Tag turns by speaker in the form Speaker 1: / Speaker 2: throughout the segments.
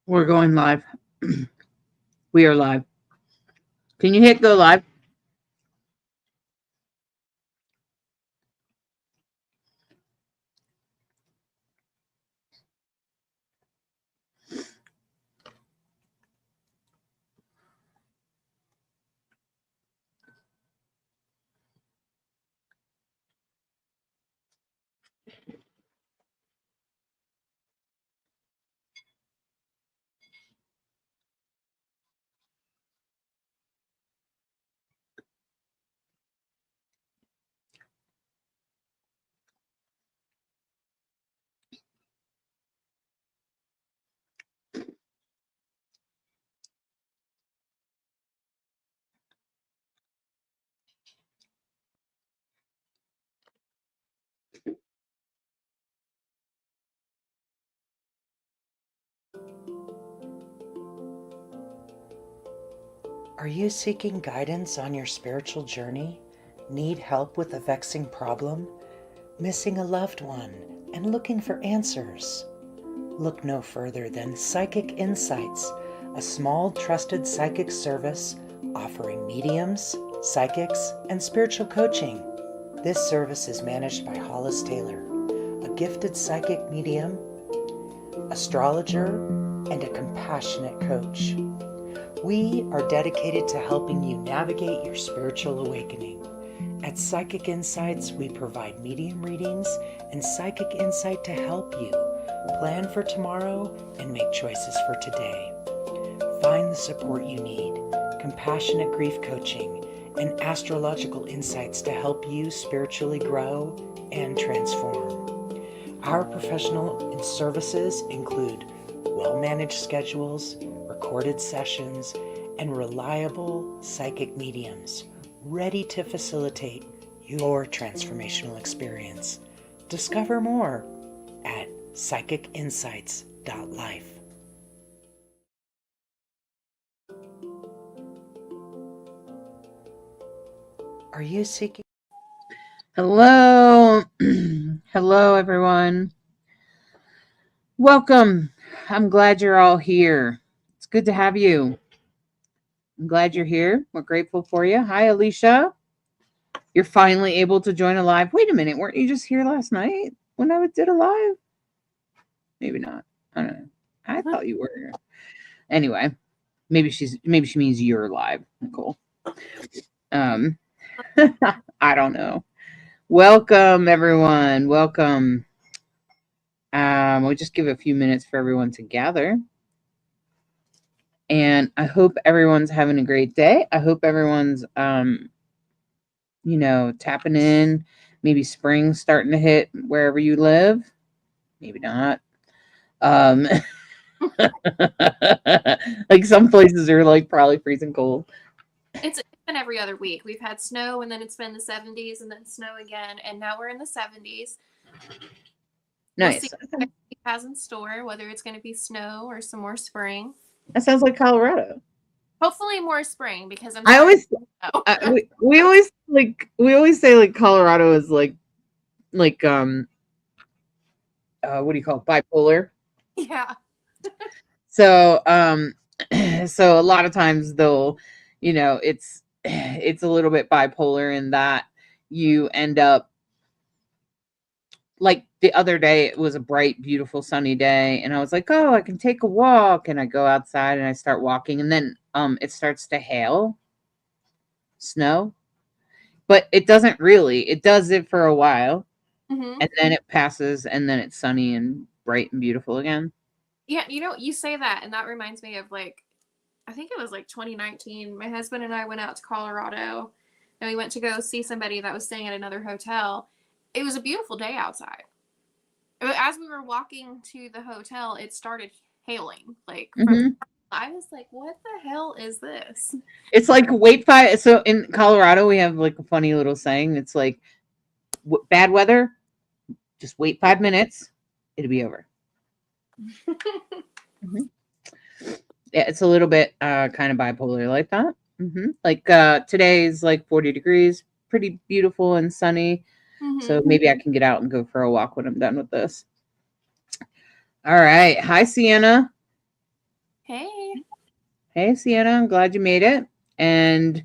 Speaker 1: We're going live. We are live. Can you hit go live?
Speaker 2: Are you seeking guidance on your spiritual journey? Need help with a vexing problem? Missing a loved one and looking for answers? Look no further than Psychic Insights, a small trusted psychic service offering mediums, psychics, and spiritual coaching. This service is managed by Hollis Taylor, a gifted psychic medium, astrologer, and a compassionate coach. We are dedicated to helping you navigate your spiritual awakening. At Psychic Insights, we provide medium readings and psychic insight to help you plan for tomorrow and make choices for today. Find the support you need, compassionate grief coaching, and astrological insights to help you spiritually grow and transform. Our professional services include well-managed schedules, recorded sessions, and reliable psychic mediums ready to facilitate your transformational experience. Discover more at psychicinsights.life. Are you seeking?
Speaker 1: Hello. Hello, everyone. Welcome. I'm glad you're all here. It's good to have you. I'm glad you're here. We're grateful for you. Hi, Alicia. You're finally able to join a live. Wait a minute. Weren't you just here last night when I did a live? Maybe not. I don't know. I thought you were. Anyway, maybe she means you're live, Nicole. Um, I don't know. Welcome, everyone. Welcome. We'll just give a few minutes for everyone to gather. And I hope everyone's having a great day. I hope everyone's, tapping in. Maybe spring starting to hit wherever you live. Maybe not. Um, like some places are like probably freezing cold.
Speaker 3: It's been every other week. We've had snow, and then it's been the 70s, and then snow again, and now we're in the 70s.
Speaker 1: Nice.
Speaker 3: We'll see what it has in store, whether it's going to be snow or some more spring.
Speaker 1: That sounds like Colorado.
Speaker 3: Hopefully more spring, because I'm
Speaker 1: I always we always say like Colorado is like what do you call it? Bipolar.
Speaker 3: Yeah.
Speaker 1: So so a lot of times they'll it's a little bit bipolar in that you end up like the other day it was a bright beautiful sunny day and I was like, oh, I can take a walk, and I go outside and I start walking, and then it starts to hail snow, but it doesn't really. It does it for a while, and then it passes, and then it's sunny and bright and beautiful again.
Speaker 3: Yeah, you say that, and that reminds me of like, I think it was like 2019. My husband and I went out to Colorado, and we went to go see somebody that was staying at another hotel. It was a beautiful day outside. As we were walking to the hotel, it started hailing. Like, I was like, what the hell is this?
Speaker 1: It's like wait 5. So in Colorado, we have like a funny little saying. It's like bad weather, just wait 5 minutes, it'll be over. Yeah, it's a little bit kind of bipolar like that. Like today's like 40 degrees, pretty beautiful and sunny. So maybe I can get out and go for a walk when I'm done with this. All right. Hi, Sienna. Hey, Sienna, I'm glad you made it. And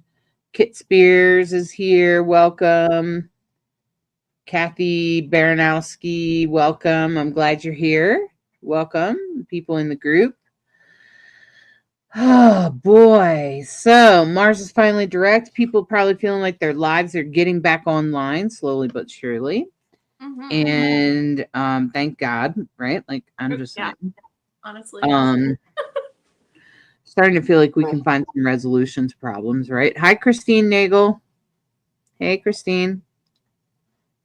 Speaker 1: Kit Spears is here. Welcome. Kathy Baranowski, welcome. I'm glad you're here. Welcome, people in the group. Oh boy. So Mars is finally direct. People probably feeling like their lives are getting back online slowly but surely. And thank God, right? Like I'm just saying.
Speaker 3: Honestly.
Speaker 1: Starting to feel like we can find some resolution to problems, right? Hi, Christine Nagel. Hey, Christine.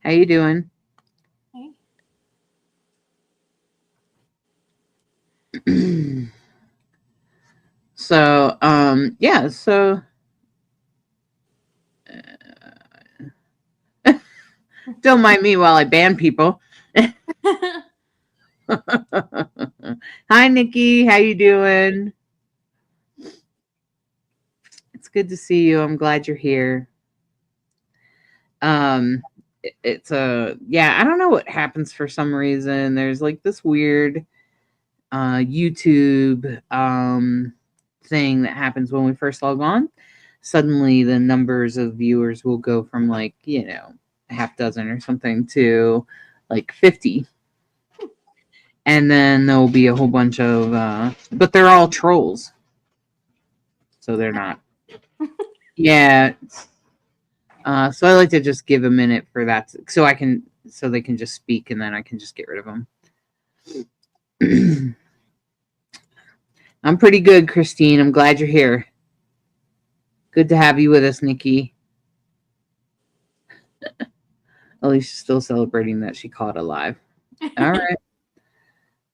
Speaker 1: How you doing?
Speaker 3: Hey.
Speaker 1: So, yeah, so don't mind me while I ban people. Hi, Nikki. How you doing? It's good to see you. I'm glad you're here. It's yeah, I don't know what happens for some reason. There's like this weird YouTube thing that happens when we first log on. Suddenly the numbers of viewers will go from like, a half dozen or something to like 50. And then there'll be a whole bunch of but they're all trolls. So they're not. Yeah. So I like to just give a minute for that so they can just speak and then I can just get rid of them. I'm pretty good, Christine. I'm glad you're here. Good to have you with us, Nikki. Alicia's still celebrating that she caught alive. All right.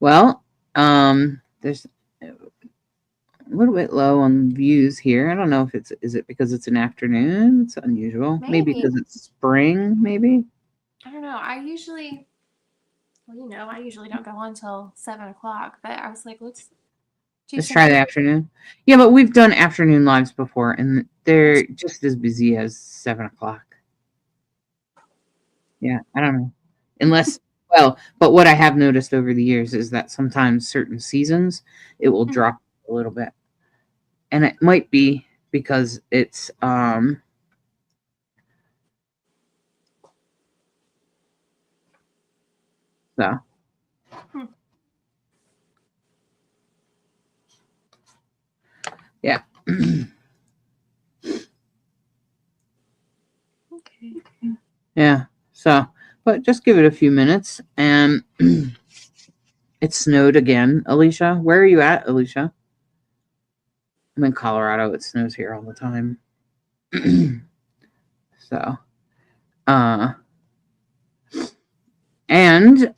Speaker 1: Well, there's a little bit low on views here. I don't know if is it because it's an afternoon? It's unusual. Maybe because it's spring, maybe.
Speaker 3: I don't know. I usually don't go on until 7 o'clock, but I was like, let's
Speaker 1: try the afternoon. Yeah, but we've done afternoon lives before, and they're just as busy as 7 o'clock. Yeah, I don't know. Unless, well, but what I have noticed over the years is that sometimes certain seasons, it will drop a little bit. And it might be because it's, so. Yeah.
Speaker 3: Okay.
Speaker 1: Yeah. So, but just give it a few minutes. And it snowed again. Alicia, where are you at, Alicia? I'm in Colorado. It snows here all the time. So, and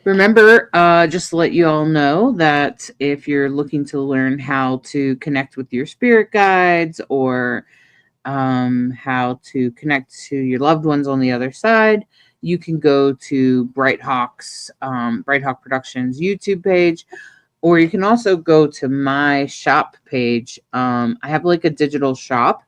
Speaker 1: remember, just to let you all know that if you're looking to learn how to connect with your spirit guides or how to connect to your loved ones on the other side, you can go to Bright Hawk Productions YouTube page, or you can also go to my shop page. I have like a digital shop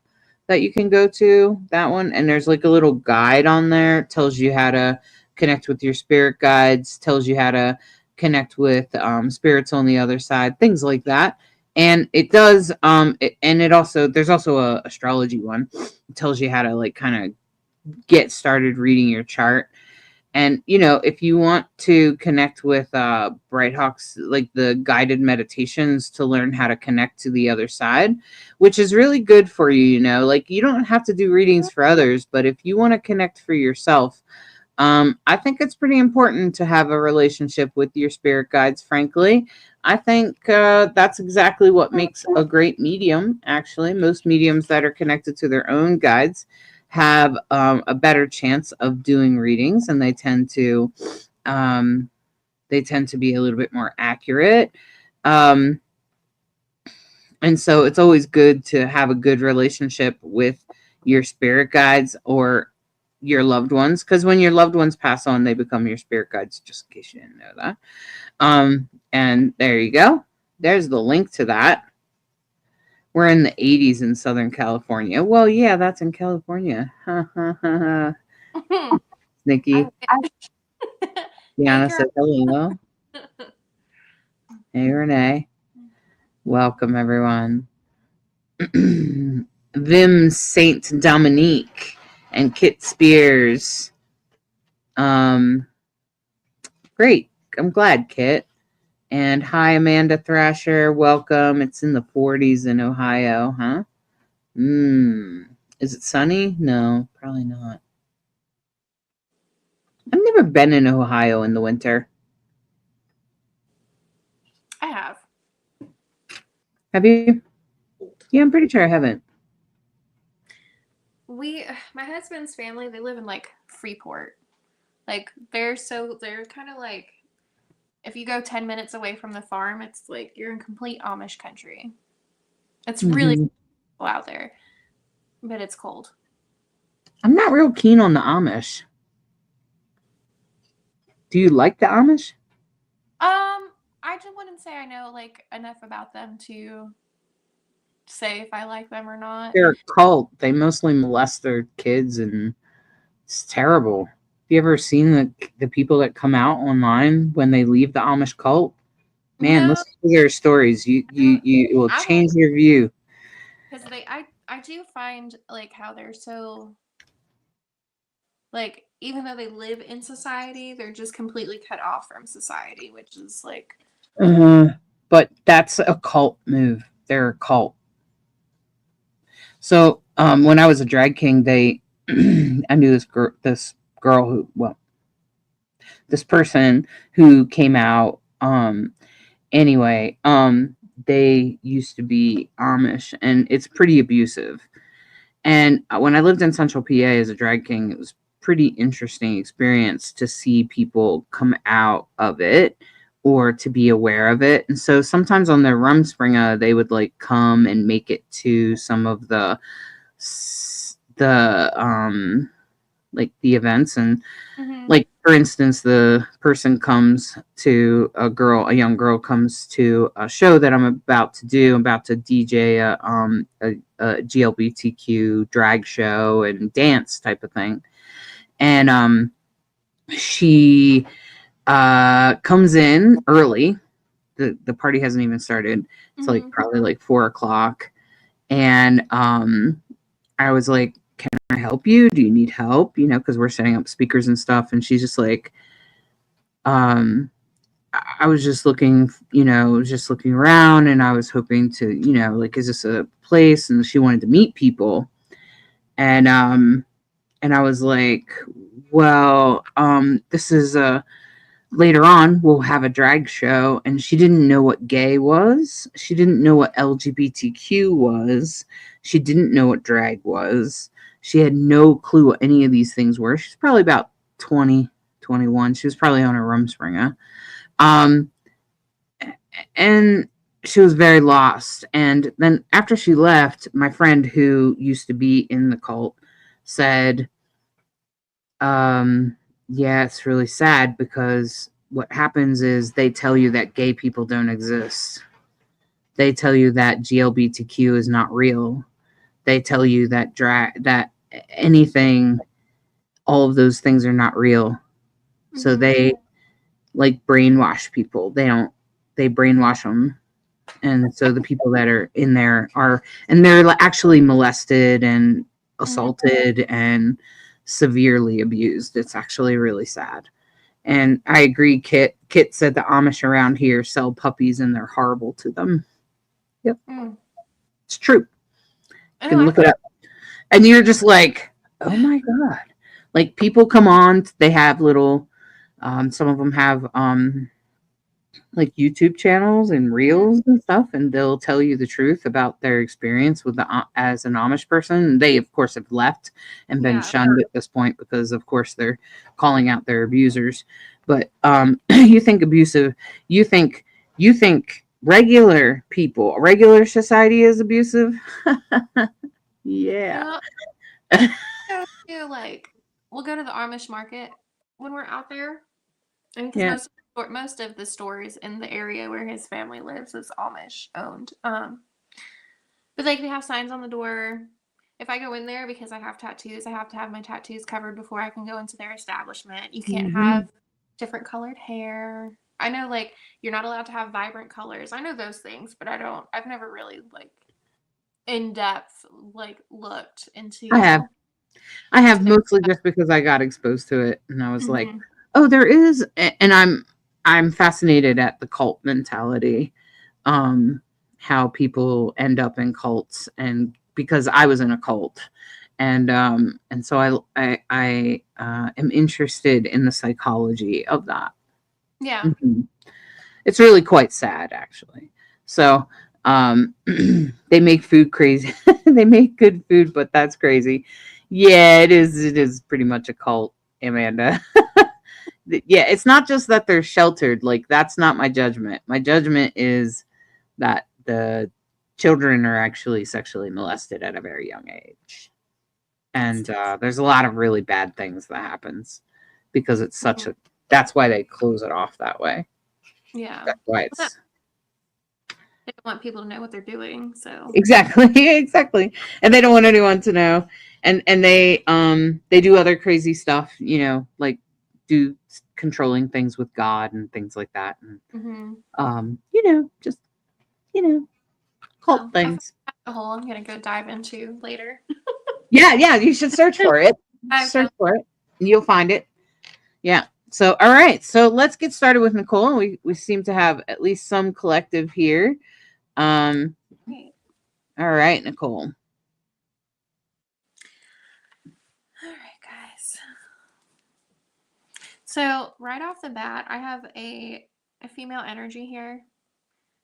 Speaker 1: that you can go to, that one, and there's like a little guide on there. It tells you how to connect with your spirit guides, tells you how to connect with spirits on the other side, things like that. And it does and it also, there's also a astrology one. It tells you how to like kind of get started reading your chart. And if you want to connect with Bright Hawks, like the guided meditations to learn how to connect to the other side, which is really good for you, like you don't have to do readings for others, but if you want to connect for yourself, I think it's pretty important to have a relationship with your spirit guides, frankly. I think that's exactly what makes a great medium, actually. Most mediums that are connected to their own guides have a better chance of doing readings, and they tend to be a little bit more accurate. And so it's always good to have a good relationship with your spirit guides or your loved ones, because when your loved ones pass on, they become your spirit guides, just in case you didn't know that. And there you go. There's the link to that. We're in the 80s in Southern California. Well, yeah, that's in California. Nikki. Deanna said hello. Hey, Renee. Welcome, everyone. Vim Saint Dominique and Kit Spears. Great. I'm glad, Kit. And hi, Amanda Thrasher. Welcome. It's in the 40s in Ohio, huh? Is it sunny? No, probably not. I've never been in Ohio in the winter.
Speaker 3: I have.
Speaker 1: Have you? Yeah, I'm pretty sure I haven't.
Speaker 3: My husband's family, they live in like Freeport. Like they're kind of like, if you go 10 minutes away from the farm, it's like you're in complete Amish country. It's really
Speaker 1: Mhm.
Speaker 3: cool out there, but it's cold.
Speaker 1: I'm not real keen on the Amish. Do you like the Amish?
Speaker 3: I just wouldn't say I know like enough about them to say if I like them or not.
Speaker 1: They're a cult. They mostly molest their kids, and it's terrible. Have you ever seen the people that come out online when they leave the Amish cult? Man,
Speaker 3: No,
Speaker 1: listen to their stories. It will
Speaker 3: I will,
Speaker 1: change your view.
Speaker 3: because I do find like how they're so, like, even though they live in society, they're just completely cut off from society, which is like,
Speaker 1: But that's a cult move. They're a cult. So when I was a drag king, I knew this girl who, well, this person who came out. Anyway, they used to be Amish, and it's pretty abusive. And when I lived in Central PA as a drag king, it was pretty interesting experience to see people come out of it or to be aware of it. And so sometimes on their Rumspringa, they would like come and make it to some of the like the events. And like, for instance, the person comes to a young girl comes to a show that I'm about to do. I'm about to DJ a GLBTQ drag show and dance type of thing. And she comes in early. The party hasn't even started. It's like probably like 4 o'clock. And I was like, can I help you? Do you need help? Because we're setting up speakers and stuff. And she's just like, I was just looking, around, and I was hoping to, like, is this a place? And she wanted to meet people. And I was like, well, this is later on we'll have a drag show. And she didn't know what gay was. She didn't know what LGBTQ was. She didn't know what drag was. She had no clue what any of these things were. She's probably about 20, 21. She was probably on her Rumspringa. And she was very lost. And then after she left, my friend who used to be in the cult said, yeah, it's really sad because what happens is they tell you that gay people don't exist. They tell you that GLBTQ is not real. They tell you that that anything, all of those things are not real. So they like brainwash people. They brainwash them. And so the people that are in there and they're actually molested and assaulted and severely abused. It's actually really sad. And I agree, Kit. Kit said the Amish around here sell puppies and they're horrible to them. Yep. It's true. You can look it up. And you're just like, oh my God. Like, people come on, they have little, some of them have like YouTube channels and reels and stuff, and they'll tell you the truth about their experience with as an Amish person. They of course have left and been shunned at this point because of course they're calling out their abusers. But you think you think regular people, regular society is abusive? Yeah.
Speaker 3: like, we'll go to the Amish market when we're out there. I mean,
Speaker 1: Yeah.
Speaker 3: because most of the stores in the area where his family lives is Amish owned. But like they have signs on the door. If I go in there because I have tattoos, I have to have my tattoos covered before I can go into their establishment. You can't have different colored hair. I know like you're not allowed to have vibrant colors. I know those things, but I've never really like in depth like looked into
Speaker 1: I have
Speaker 3: their
Speaker 1: mostly
Speaker 3: stuff.
Speaker 1: just because I got exposed to it and I was like,
Speaker 3: Mhm.
Speaker 1: "Oh, there is," and I'm fascinated at the cult mentality, um, how people end up in cults, and because I was in a cult, and so I am interested in the psychology of that.
Speaker 3: Yeah.
Speaker 1: Mhm. It's really quite sad, actually. So, they make food crazy. They make good food, but that's crazy. Yeah, it is. It is pretty much a cult, Amanda. Yeah, it's not just that they're sheltered. Like that's not my judgment. My judgment is that the children are actually sexually molested at a very young age,
Speaker 3: That's
Speaker 1: and there's a lot of really bad things that happens because it's such
Speaker 3: mhm.
Speaker 1: a. That's why they close it off that way.
Speaker 3: Yeah.
Speaker 1: That's why
Speaker 3: Well,
Speaker 1: it's
Speaker 3: they don't want people to know what they're doing, so
Speaker 1: exactly exactly, and they don't want anyone to know, and they do other crazy stuff, like do controlling things with God and things like that, and
Speaker 3: mhm.
Speaker 1: just you know cult
Speaker 3: Well, I found
Speaker 1: things.
Speaker 3: a hole I'm gonna go dive into later.
Speaker 1: Yeah, yeah, you should search for it.
Speaker 3: I
Speaker 1: Search
Speaker 3: will.
Speaker 1: for it. You'll find it. Yeah. So, all right. So let's get started with Nicole. We seem to have at least some collective here. Um.
Speaker 3: Wait.
Speaker 1: All right, Nicole.
Speaker 3: All right, guys. So right off the bat, I have a female energy here.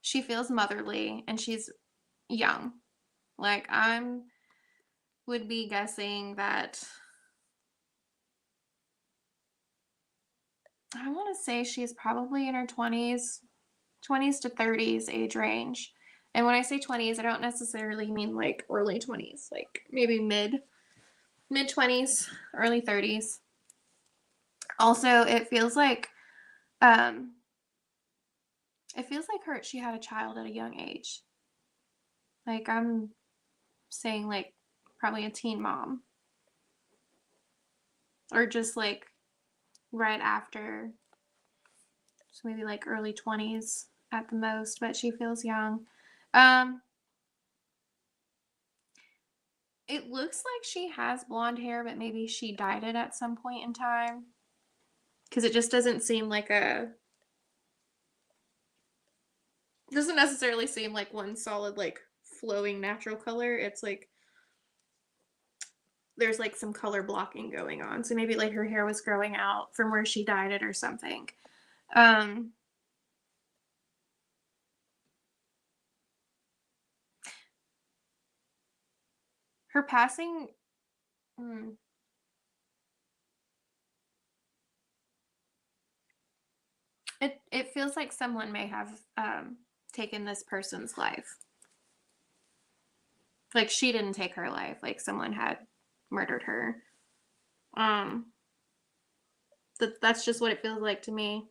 Speaker 3: She feels motherly and she's young. Like I'm would be guessing that I want to say she's probably in her 20s, 20s to 30s age range. And when I say 20s, I don't necessarily mean like early 20s, like maybe mid 20s, early 30s. Also, um it feels like her she had a child at a young age. Like I'm saying like probably a teen mom or just like right after, so maybe like early 20s at the most, but she feels young. Um it looks like she has blonde hair, but maybe she dyed it at some point in time because it just doesn't seem like a doesn't necessarily seem like one solid like flowing natural color. It's like there's like some color blocking going on. So maybe like her hair was growing out from where she dyed it or something. Um her passing hmm, it feels like someone may have taken this person's life. Like she didn't take her life, like someone had murdered her. Um that's just what it feels like to me.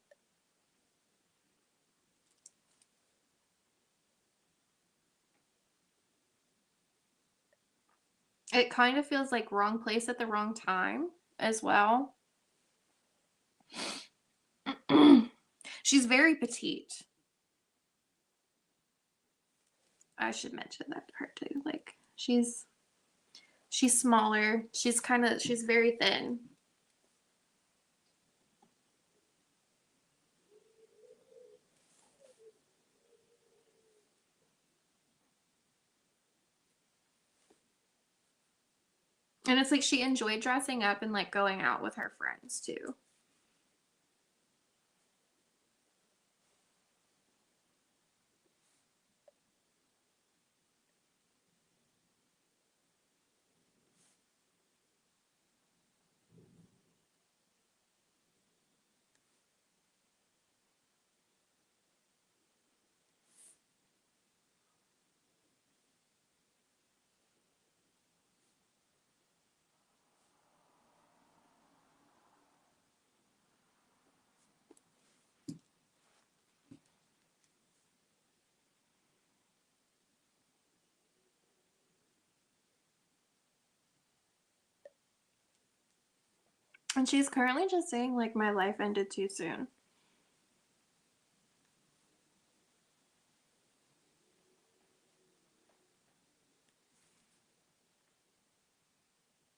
Speaker 3: It kind of feels like wrong place at the wrong time as well. She's very petite. I should mention that part too. Like she's smaller. She's very thin. And it's like she enjoyed dressing up and like going out with her friends too. And she's currently just saying like my life ended too soon.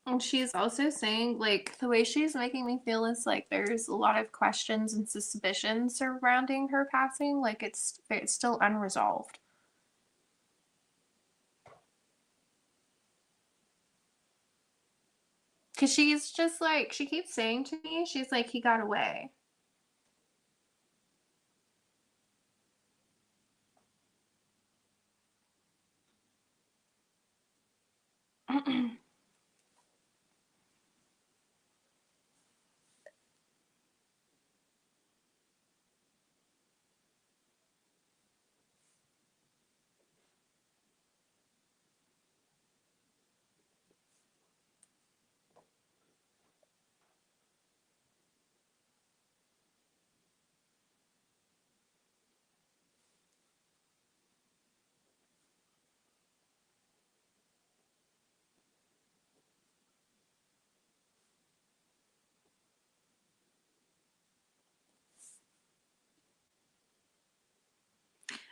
Speaker 3: And she's also saying, like, the way she's making me feel is like there's a lot of questions and suspicions surrounding her passing. Like, it's still unresolved. Because she's just like, she keeps saying to me, she's like, he got away.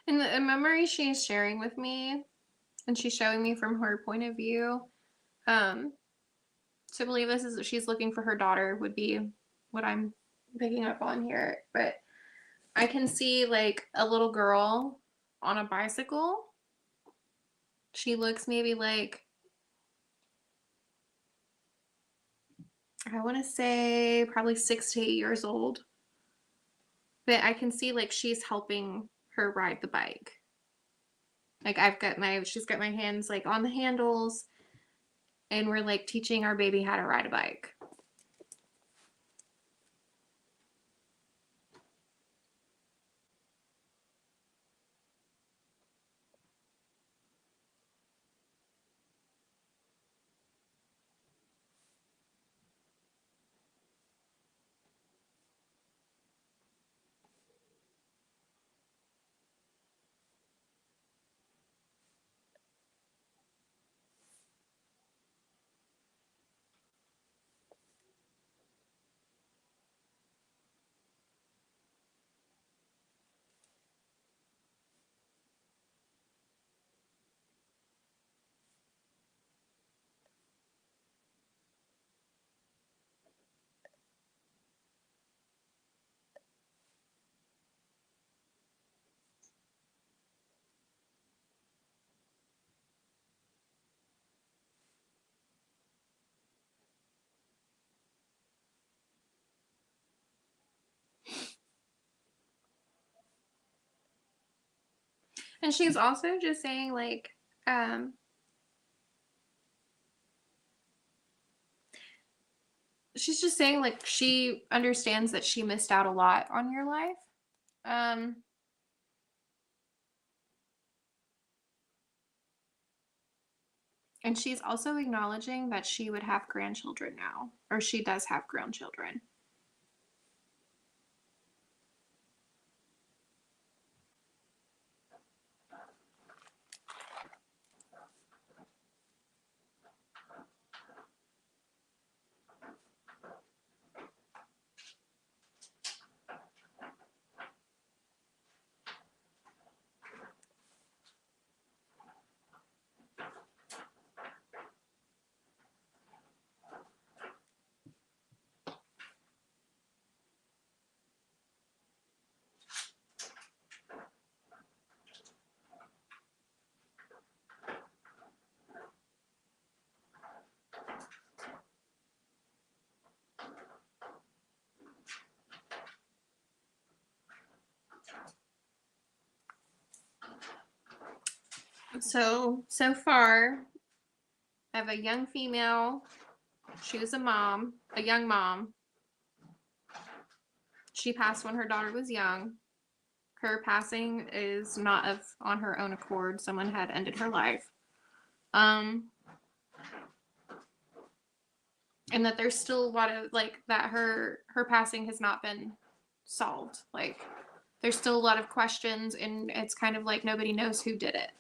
Speaker 3: And the memory she's sharing with me, and she's showing me from her point of view, to believe this is she's looking for her daughter would be what I'm picking up on here. But I can see like a little girl on a bicycle. She looks maybe like, I want to say probably 6 to 8 years old. But I can see like she's helping her ride the bike. Like she's got my hands like on the handles, and we're like teaching our baby how to ride a bike. And she's also just saying like, um, she's just saying like she understands that she missed out a lot on your life. Um, and she's also acknowledging that she would have grandchildren now, or she does have grandchildren. So far, I have a young female. She was a young mom. She passed when her daughter was young. Her passing is not on her own accord. Someone had ended her life. Um, and that there's still a lot of like that her passing has not been solved. Like there's still a lot of questions, and it's kind of like nobody knows who did it.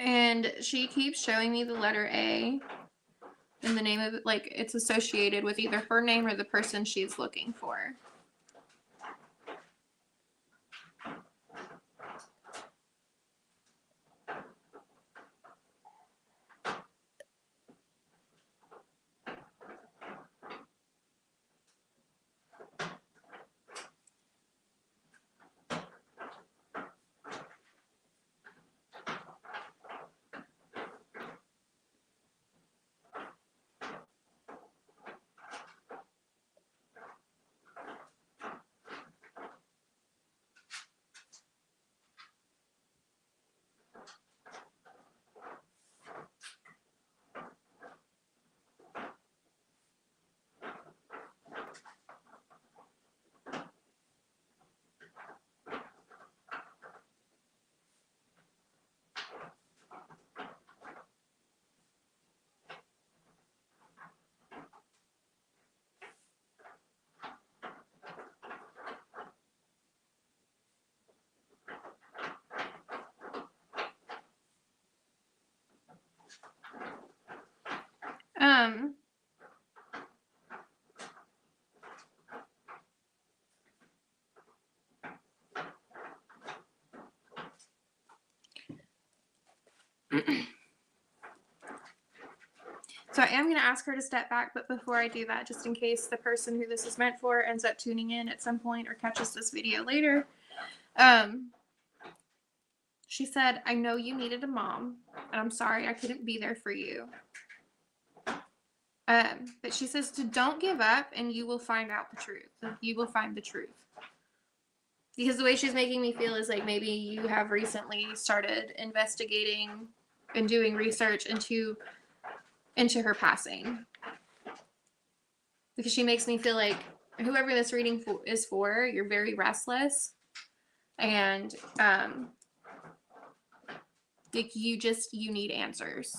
Speaker 3: And she keeps showing me the letter A in the name of it, like it's associated with either her name or the person she's looking for. Um, So I am going to ask her to step back, but before I do that, just in case the person who this is meant for ends up tuning in at some point or catches this video later, she said, I know you needed a mom, and I'm sorry I couldn't be there for you. But she says to don't give up, and you will find out the truth. You will find the truth. Because the way she's making me feel is like maybe you have recently started investigating and doing research into her passing. Because she makes me feel like whoever this reading is for, you're very restless, and like you need answers.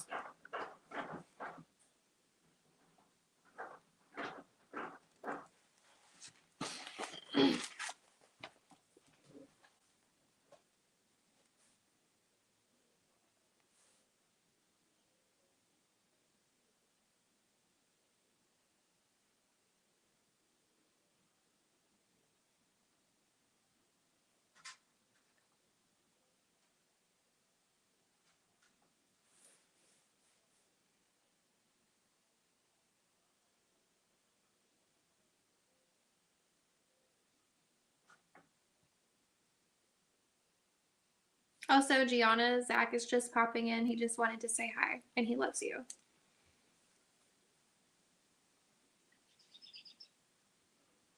Speaker 3: Also, Gianna, Zach is just popping in. He just wanted to say hi, and he loves you.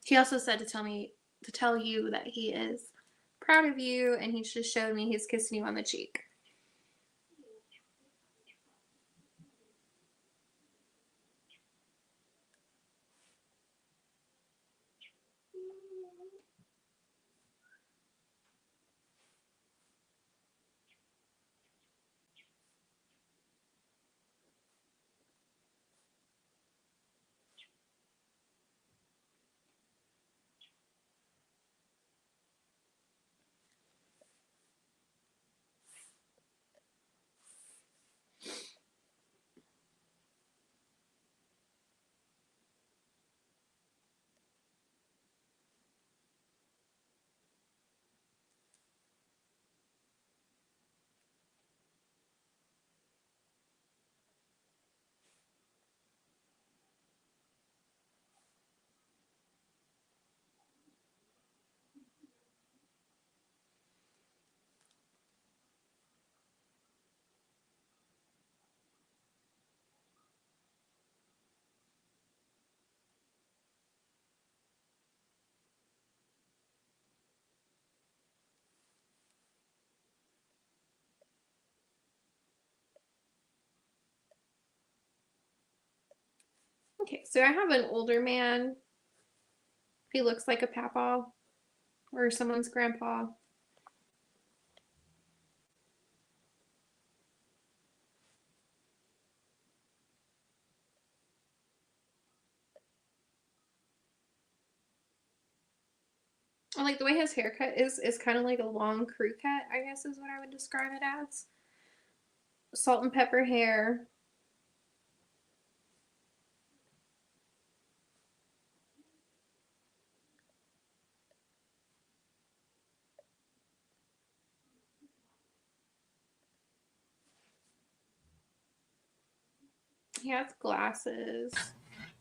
Speaker 3: He also said to tell you that he is proud of you, and he just showed me he's kissing you on the cheek. Okay, so I have an older man. He looks like a papa or someone's grandpa. I like the way his haircut is kind of like a long crew cut, I guess is what I would describe it as. salt and pepper hair. He has glasses.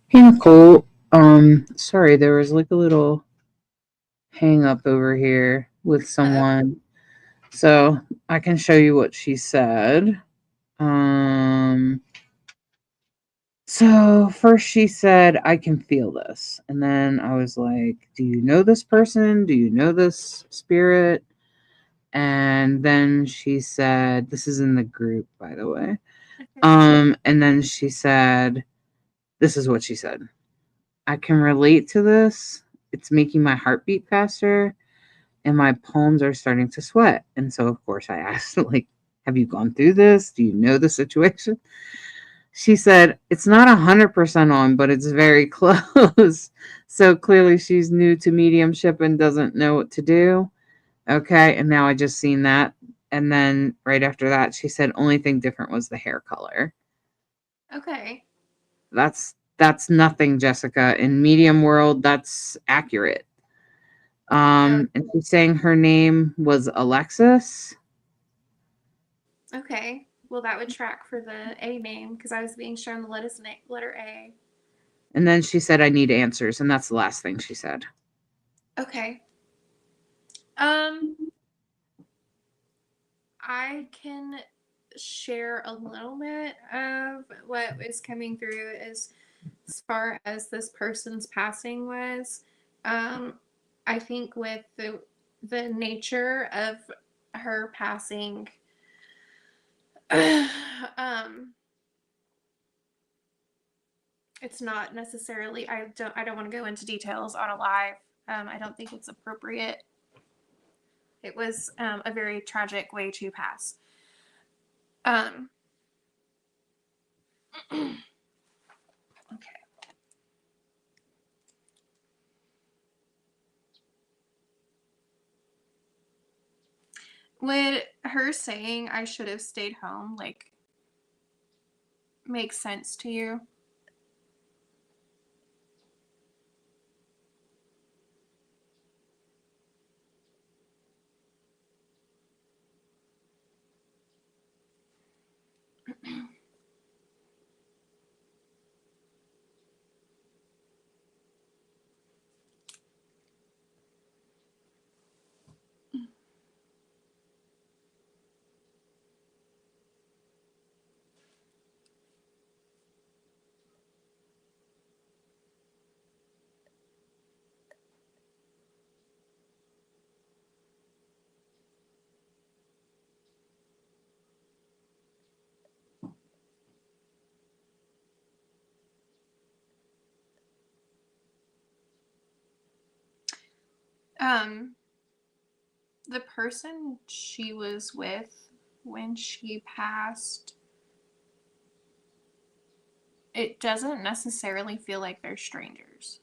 Speaker 1: Hey, Nicole. Sorry, there was like a little hang up over here with
Speaker 3: Uh-oh.
Speaker 1: someone. So I can show you what she said. Um, so first she said, I can feel this. And then I was like, do you know this person? Do you know this spirit? And then she said, this is in the group, by the way.
Speaker 3: Okay.
Speaker 1: And then she said, this is what she said. I can relate to this. It's making my heart beat faster and my palms are starting to sweat. And so of course I asked, like, have you gone through this? Do you know the situation? She said, it's not 100% on, but it's very close. So clearly she's new to mediumship and doesn't know what to do. Okay. And now I just seen that. And then right after that, she said, only thing different was the hair color.
Speaker 3: Okay.
Speaker 1: That's nothing, Jessica. In medium world, that's accurate.
Speaker 3: Oh,
Speaker 1: And she's saying her name was Alexis.
Speaker 3: okay. Well, that would track for the A name because I was being shown the letter A.
Speaker 1: And then she said, I need answers. And that's the last thing she said.
Speaker 3: Okay. I can share a little bit of what is coming through as far as this person's passing was. Um, I think with the nature of her passing, um, it's not necessarily. I don't want to go into details on a live. I don't think it's appropriate. It was a very tragic way to pass. Um, okay. Would her saying I should have stayed home like make sense to you? Um, the person she was with when she passed, it doesn't necessarily feel like they're strangers.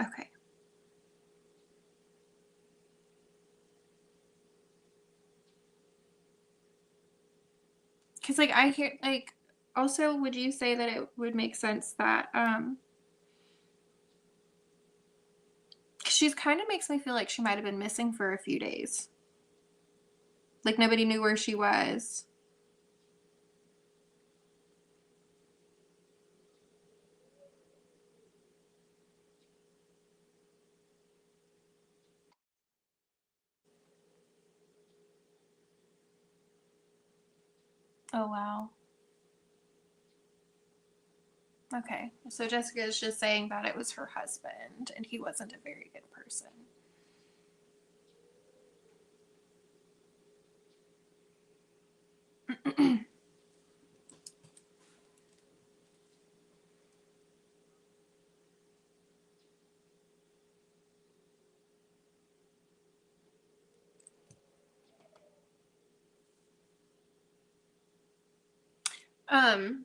Speaker 3: Okay. Because like I hear like also would you say that it would make sense that 'cause she's kind of makes me feel like she might have been missing for a few days. Like nobody knew where she was. Oh wow. Okay. So Jessica is just saying that it was her husband and he wasn't a very good person. um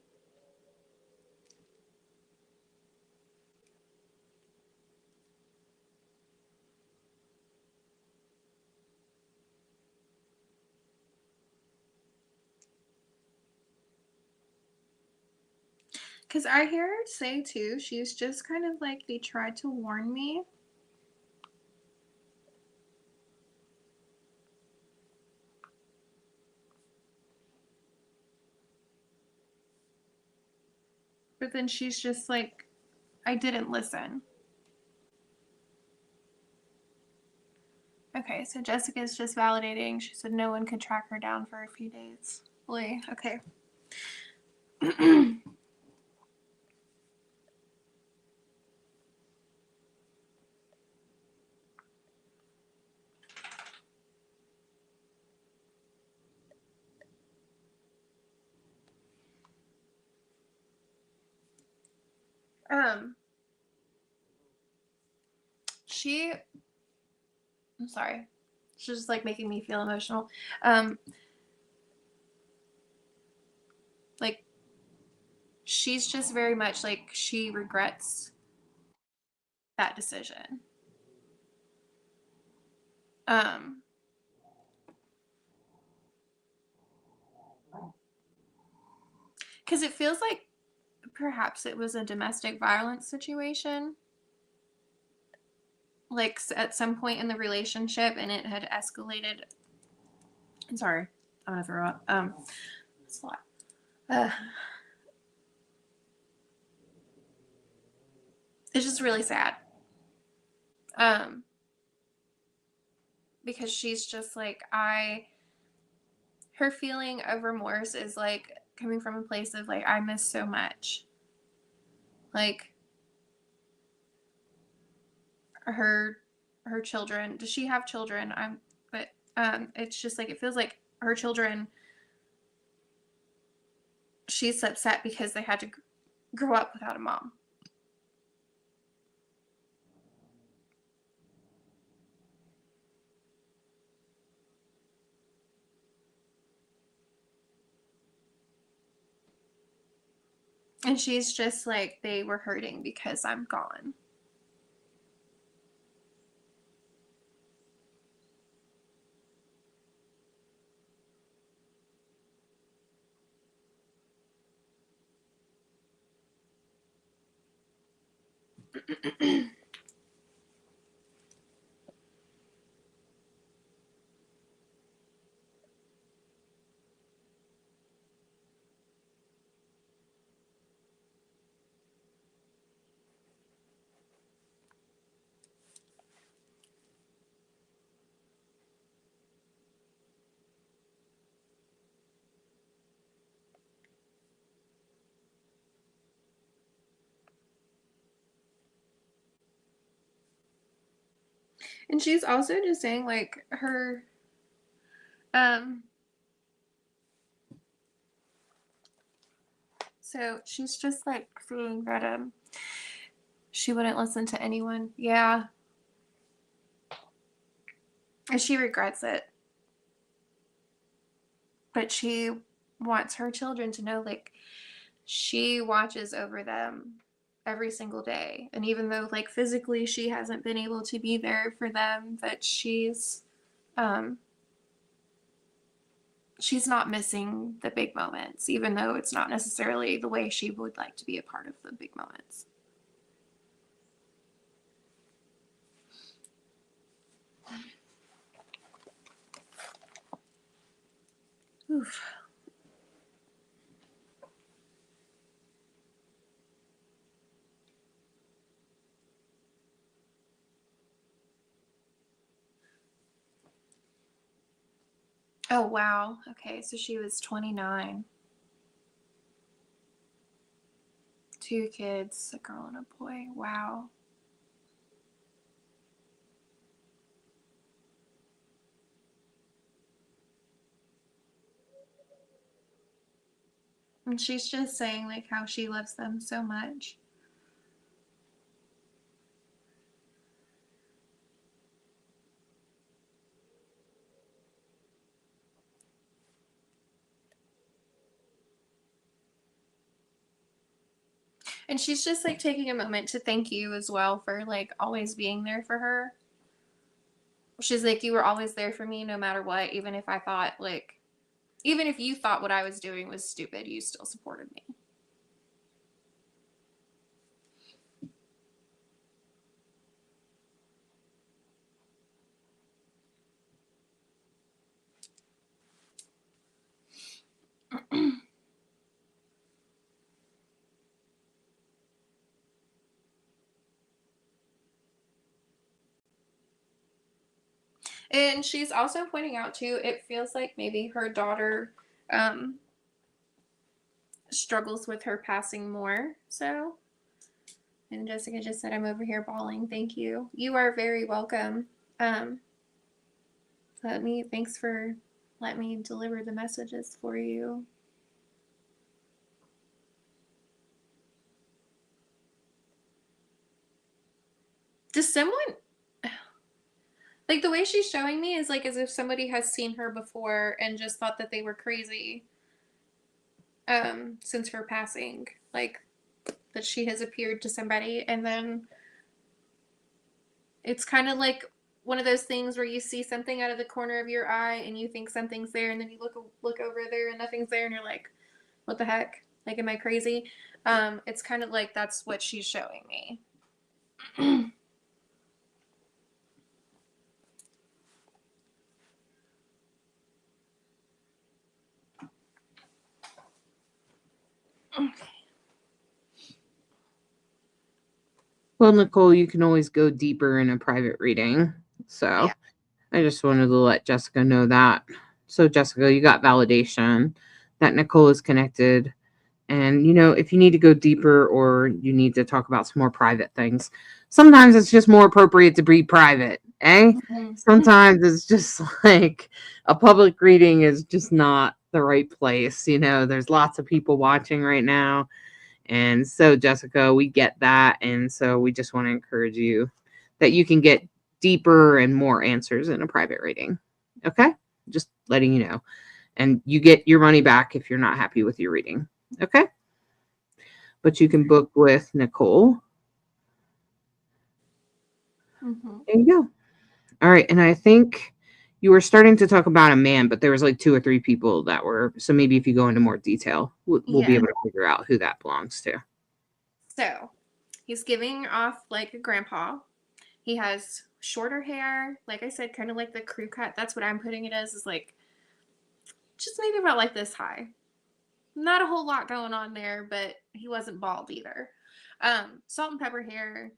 Speaker 3: Because I hear her say too, she's just kind of like, they tried to warn me. But then she's just like, I didn't listen. Okay, so Jessica's just validating. She said no one could track her down for a few days. Boy, okay. um, I'm sorry. She's just like making me feel emotional. Like, she's just very much like, she regrets that decision. Um, because it feels like perhaps it was a domestic violence situation, like at some point in the relationship, and it had escalated. I'm sorry, I'm gonna throw up. It's a lot. It's just really sad. Um, because she's just like, her feeling of remorse is like coming from a place of like, I miss so much. Like, her children. Does she have children? But it's just like, it feels like her children, she's upset because they had to grow up without a mom. And she's just like, they were hurting because I'm gone. And she's also just saying like her um so she's just like saying that she wouldn't listen to anyone. Yeah. And she regrets it. But she wants her children to know like she watches over them every single day. And even though like physically she hasn't been able to be there for them, that um she's not missing the big moments, even though it's not necessarily the way she would like to be a part of the big moments. Oof. Oh, wow. Okay, so she was 29. 2 kids, a girl and a boy. Wow. And she's just saying like how she loves them so much. And she's just like taking a moment to thank you as well for like always being there for her. She's like, you were always there for me no matter what, even if I thought like, even if you thought what I was doing was stupid, you still supported me. And she's also pointing out too, it feels like maybe her daughter struggles with her passing more. So, and Jessica just said, I'm over here bawling. Thank you. You are very welcome. Thanks for letting me deliver the messages for you. Does someone, like, the way she's showing me is like as if somebody has seen her before and just thought that they were crazy since her passing, like that she has appeared to somebody, and then it's kind of like one of those things where you see something out of the corner of your eye and you think something's there, and then you look over there and nothing's there, and you're like, what the heck, like, am I crazy? It's kind of like that's what she's showing me.
Speaker 1: Well, Nicole, you can always go deeper in a private reading. So
Speaker 3: Yeah.
Speaker 1: I just wanted to let Jessica know that. So, Jessica, you got validation that Nicole is connected. And, if you need to go deeper or you need to talk about some more private things, sometimes it's just more appropriate to be private, eh?
Speaker 3: Mhm.
Speaker 1: Sometimes it's just like a public reading is just not the right place. There's lots of people watching right now. And so, Jessica, we get that. And so we just want to encourage you that you can get deeper and more answers in a private reading. Okay? Just letting you know. And you get your money back if you're not happy with your reading. Okay? But you can book with Nicole.
Speaker 3: Mm-hmm.
Speaker 1: There you go. All right. And I think you were starting to talk about a man, but there was like 2 or 3 people that were. So maybe if you go into more detail, we'll be
Speaker 3: Yeah.
Speaker 1: able to figure out who that belongs to.
Speaker 3: So he's giving off like a grandpa. He has shorter hair, like I said, kind of like the crew cut. That's what I'm putting it as, is like just maybe about like this high. Not a whole lot going on there, but he wasn't bald either. Salt and pepper hair.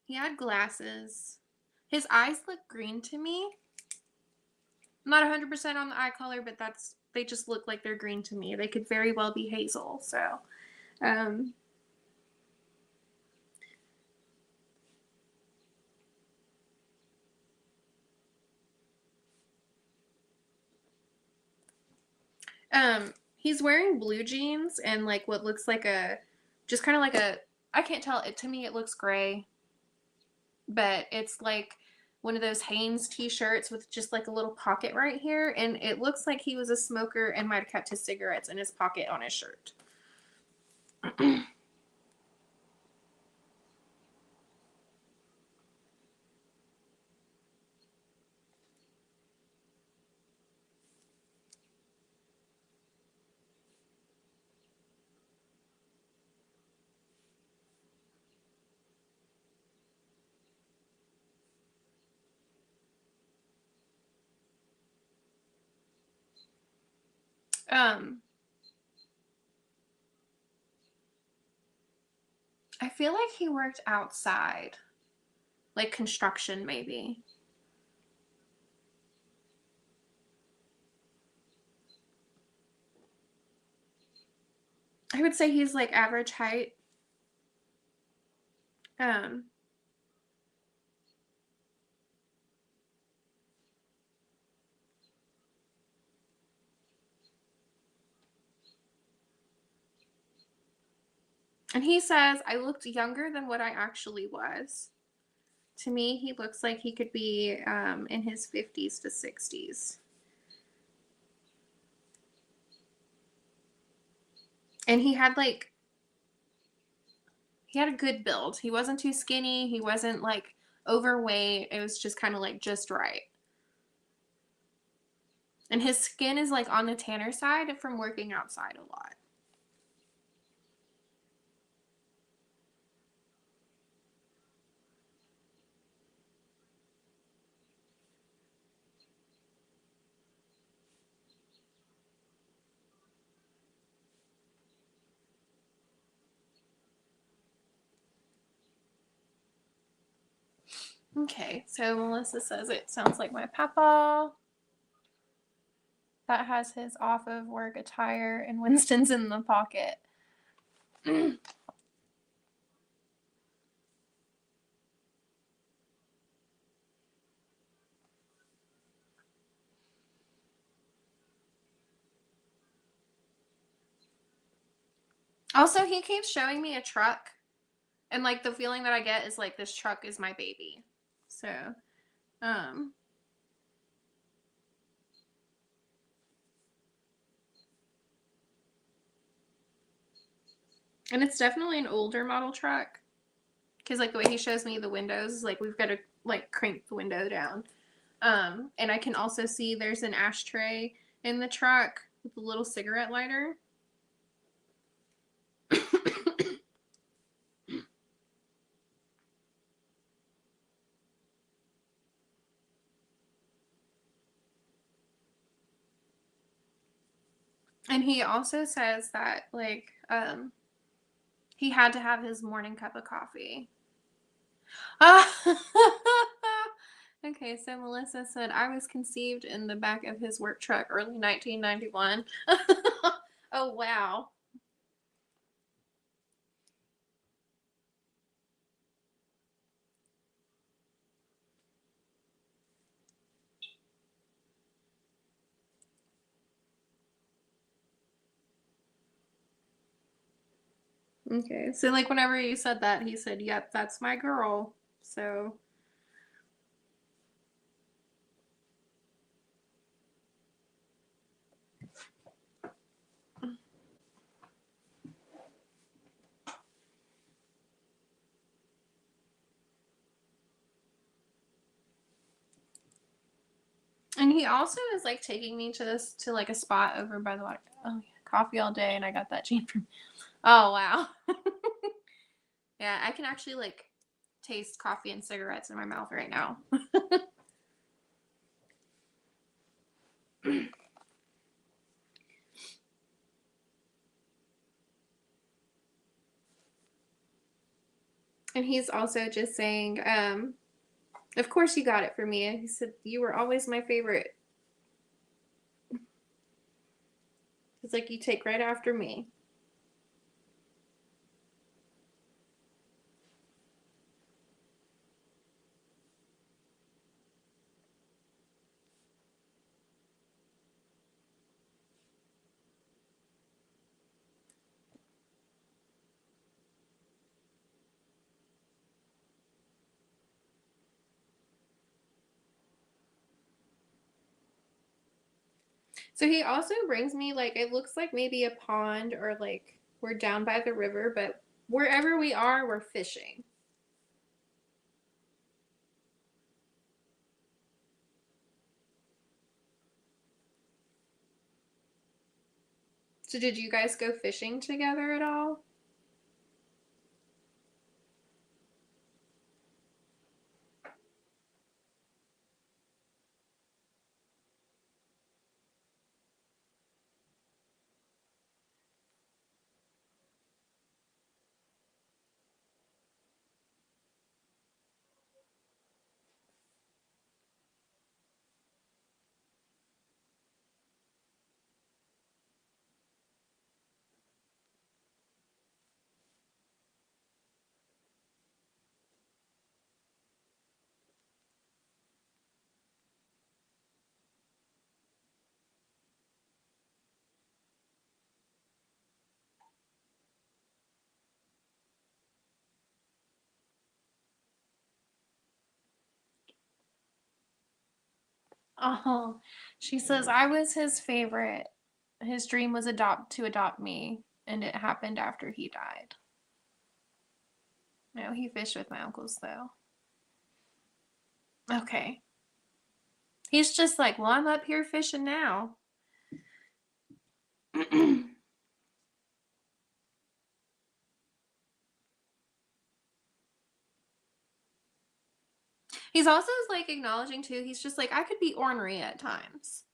Speaker 3: He had glasses. His eyes look green to me. I'm not 100% on the eye color, but they just look like they're green to me. They could very well be hazel. So, um, he's wearing blue jeans and like what looks like just kind of like I can't tell. To me, it looks gray, but it's like one of those Hanes t-shirts with just like a little pocket right here, and it looks like he was a smoker and might have kept his cigarettes in his pocket on his shirt. I feel like he worked outside, like construction maybe. I would say he's like average height. Um, and he says, I looked younger than what I actually was. To me, he looks like he could be in his 50s to 60s. And he had a good build. He wasn't too skinny. He wasn't like overweight. It was just kind of like just right. And his skin is like on the tanner side from working outside a lot. Okay, so Melissa says it sounds like my papa. That has his off of work attire, and Winston's in the pocket. Also, he keeps showing me a truck, and like the feeling that I get is like this truck is my baby. So, um, and it's definitely an older model truck because like the way he shows me the windows, like we've got to like crank the window down. And I can also see there's an ashtray in the truck with a little cigarette lighter. And he also says that like he had to have his morning cup of coffee. Okay, so Melissa said I was conceived in the back of his work truck early 1991. Oh wow. Okay, so like whenever you said that, he said, "Yep, that's my girl." So and he also is like taking me to this to like a spot over by the water. Oh yeah, coffee all day, and I got that gene from. Oh wow. Yeah, I can actually like taste coffee and cigarettes in my mouth right now. And he's also just saying, of course you got it for me. He said, you were always my favorite. It's like you take right after me. So he also brings me like it looks like maybe a pond or like we're down by the river, but wherever we are, we're fishing. So did you guys go fishing together at all? Oh, she says I was his favorite. His dream was adopt me, and it happened after he died. No, he fished with my uncles though. Okay. He's just like, well, I'm up here fishing now. He's also like acknowledging too, he's just like, I could be ornery at times.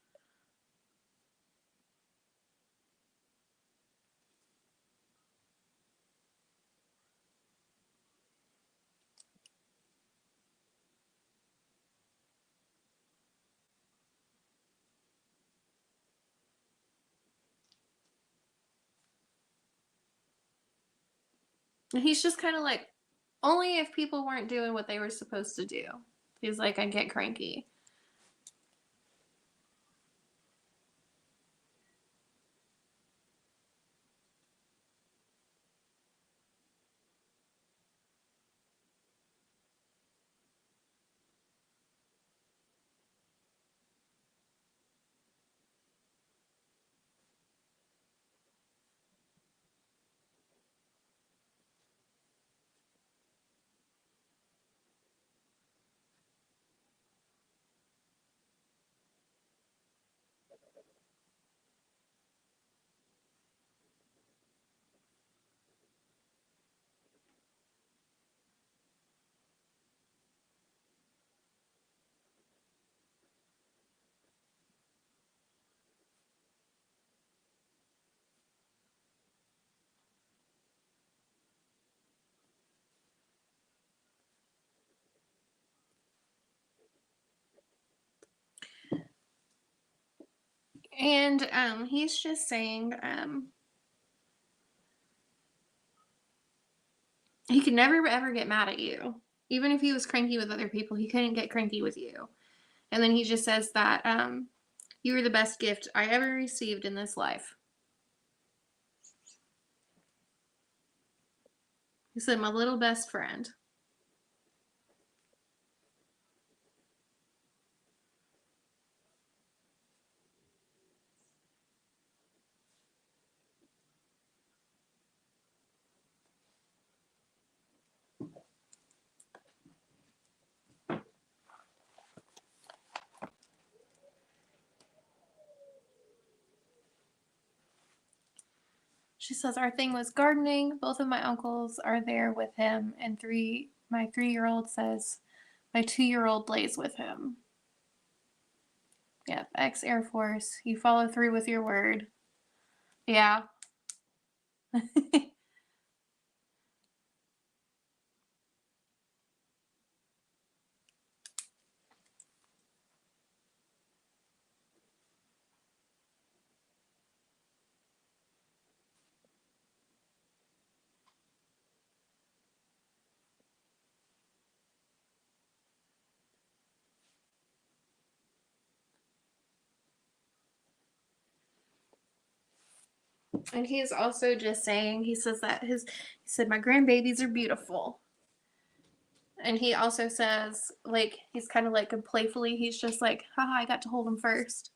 Speaker 3: And he's just kind of like, only if people weren't doing what they were supposed to do. He's like, I get cranky. And he's just saying he could never ever get mad at you. Even if he was cranky with other people, he couldn't get cranky with you. And then he just says that you were the best gift I ever received in this life. He said, my little best friend. She says, our thing was gardening. Both of my uncles are there with him. And my 3-year-old says, my 2-year-old lays with him. Yep, ex-Air Force. You follow through with your word. Yeah. And he's also just saying, he says that he said, my grandbabies are beautiful. And he also says, like, he's kind of like playfully, he's just like, haha, I got to hold him first.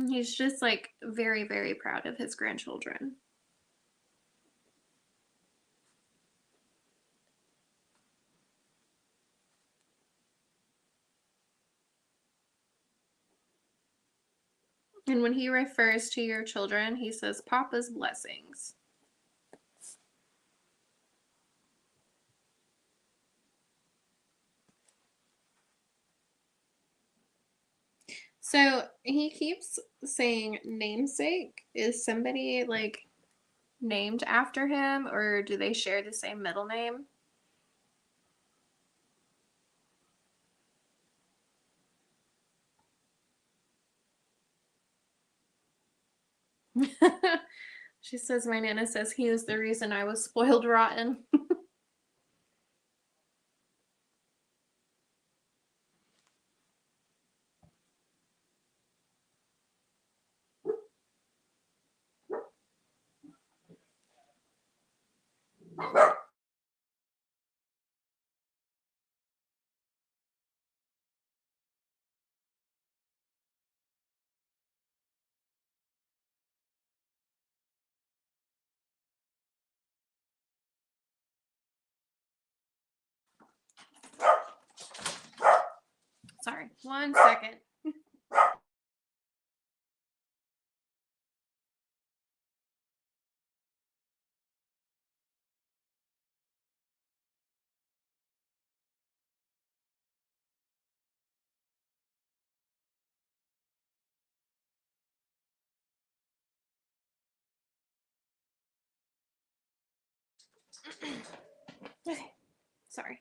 Speaker 3: He's just like very, very proud of his grandchildren. And when he refers to your children, he says, Papa's blessings. So he keeps saying namesake. Is somebody like named after him, or do they share the same middle name? She says, my Nana says he was the reason I was spoiled rotten. Sorry, 1 second. Okay. Sorry.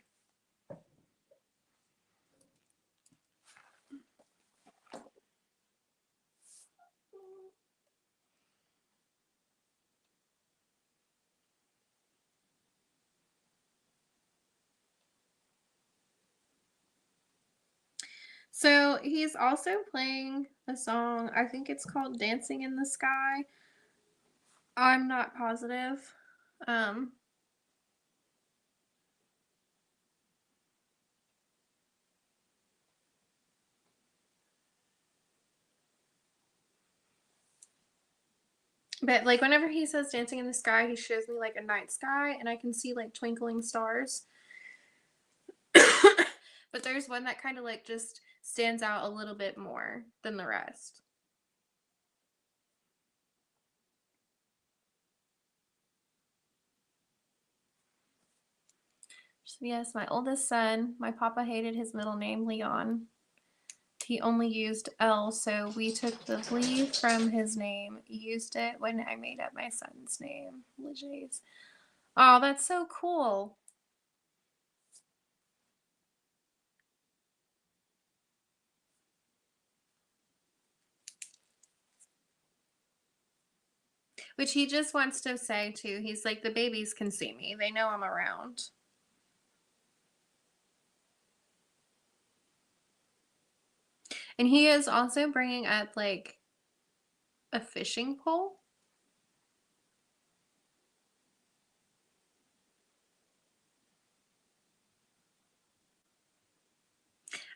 Speaker 3: So he's also playing a song, I think it's called Dancing in the Sky. I'm not positive. Um, but like whenever he says Dancing in the Sky, he shows me like a night sky and I can see like twinkling stars. But there's one that kind of like just stands out a little bit more than the rest. So yes, my oldest son, my papa hated his middle name, Leon. He only used L, so we took the Lee from his name, used it when I made up my son's name, Lejays. Oh, that's so cool. Which he just wants to say too. He's like, the babies can see me. They know I'm around. And he is also bringing up like a fishing pole.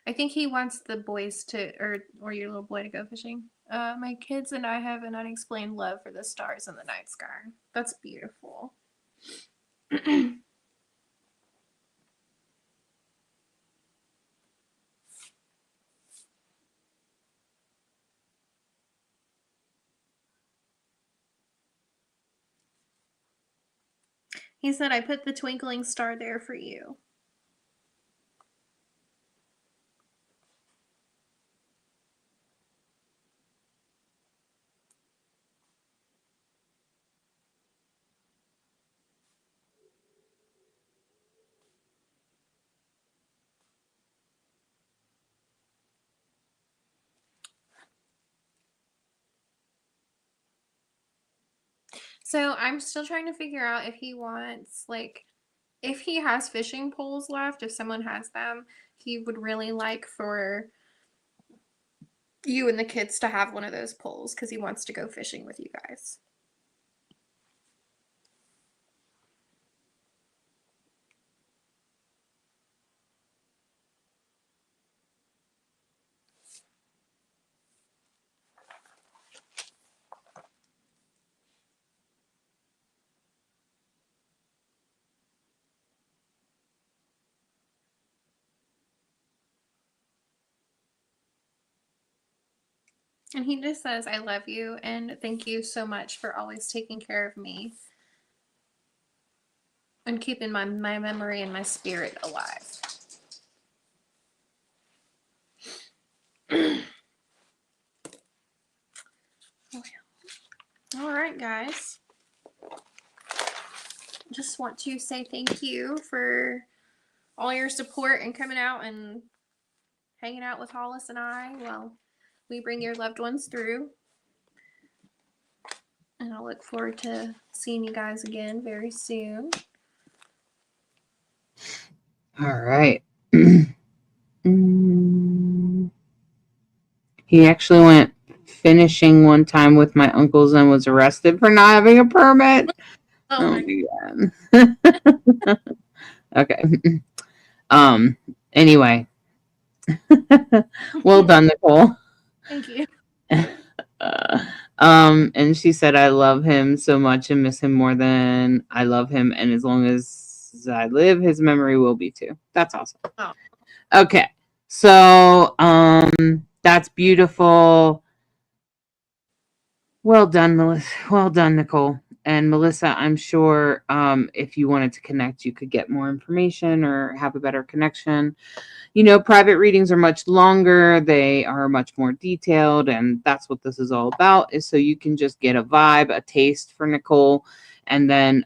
Speaker 3: I think he wants the boys to, or your little boy to go fishing. My kids and I have an unexplained love for the stars in the night sky. That's beautiful. He said, I put the twinkling star there for you. So I'm still trying to figure out if he wants, like, if he has fishing poles left, if someone has them, he would really like for you and the kids to have one of those poles because he wants to go fishing with you guys. And he just says, I love you and thank you so much for always taking care of me and keeping my memory and my spirit alive. All right, guys. Just want to say thank you for all your support and coming out and hanging out with Hollis and I while we bring your loved ones through. And I look forward to seeing you guys again very soon.
Speaker 1: All right. He actually went finishing one time with my uncles and was arrested for not having a permit.
Speaker 3: Oh my
Speaker 1: God. Okay. Anyway. Well done, Nicole.
Speaker 3: Thank you.
Speaker 1: And she said, I love him so much and miss him more than I love him. And as long as I live, his memory will be too. That's awesome.
Speaker 3: Oh.
Speaker 1: Okay. So, that's beautiful. Well done, Melissa. Well done, Nicole. And Melissa, I'm sure if you wanted to connect, you could get more information or have a better connection. You know, private readings are much longer. They are much more detailed. And that's what this is all about, is so you can just get a vibe, a taste for Nicole. And then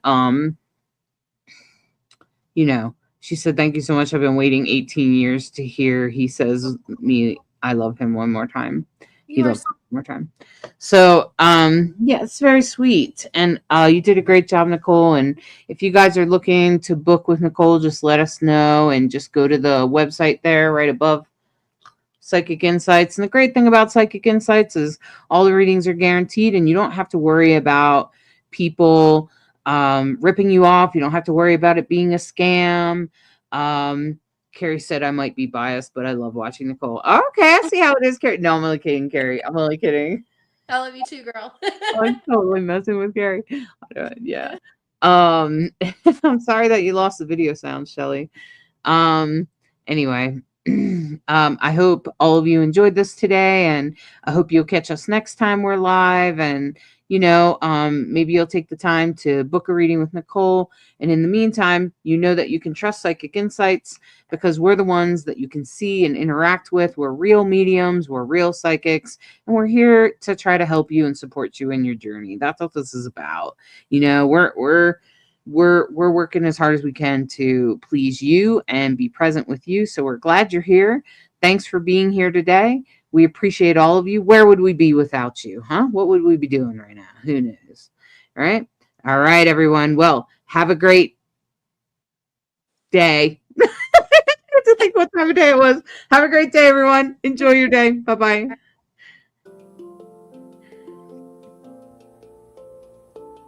Speaker 1: She said, "Thank you so much. I've been waiting 18 years to hear he says me I love him one more time. He
Speaker 3: You are
Speaker 1: loves me one more time." So, yeah, it's very sweet. And you did a great job, Nicole. And if you guys are looking to book with Nicole, just let us know and just go to the website there right above Psychic Insights. And the great thing about Psychic Insights is all the readings are guaranteed and you don't have to worry about people ripping you off. You don't have to worry about it being a scam. Carrie said I might be biased, but I love watching Nicole. Oh, okay, I see how it is, Carrie. No, I'm only kidding, Carrie. I'm only kidding.
Speaker 3: I love you too, girl.
Speaker 1: I'm totally messing with Carrie. Yeah. I'm sorry that you lost the video sound, Shelly. Um, anyway, I hope all of you enjoyed this today, and I hope you'll catch us next time we're live. And maybe you'll take the time to book a reading with Nicole. And in the meantime, you know that you can trust Psychic Insights because we're the ones that you can see and interact with. We're real mediums, we're real psychics, and we're here to try to help you and support you in your journey. That's what this is about. We're working as hard as we can to please you and be present with you. So we're glad you're here. Thanks for being here today. We appreciate all of you. Where would we be without you? Huh? What would we be doing right now? Who knows? All right. All right, everyone. Well, have a great day. I have to think what time of day it was. Have a great day, everyone. Enjoy your day. Bye-bye.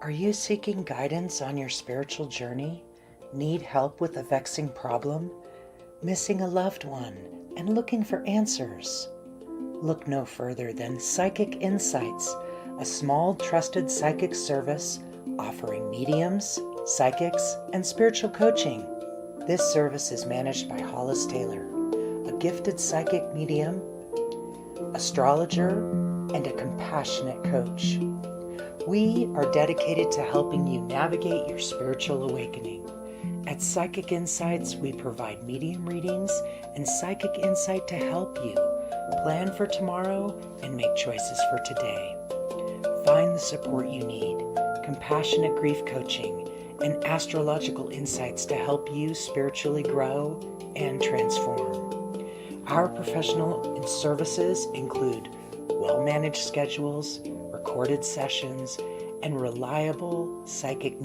Speaker 2: Are you seeking guidance on your spiritual journey? Need help with a vexing problem? Missing a loved one and looking for answers? Look no further than Psychic Insights, a small trusted psychic service offering mediums, psychics, and spiritual coaching. This service is managed by Hollis Taylor, a gifted psychic medium, astrologer, and a compassionate coach. We are dedicated to helping you navigate your spiritual awakening. At Psychic Insights, we provide medium readings and psychic insight to help you plan for tomorrow and make choices for today. Find the support you need, compassionate grief coaching, and astrological insights to help you spiritually grow and transform. Our professional services include well-managed schedules, recorded sessions, and reliable psychic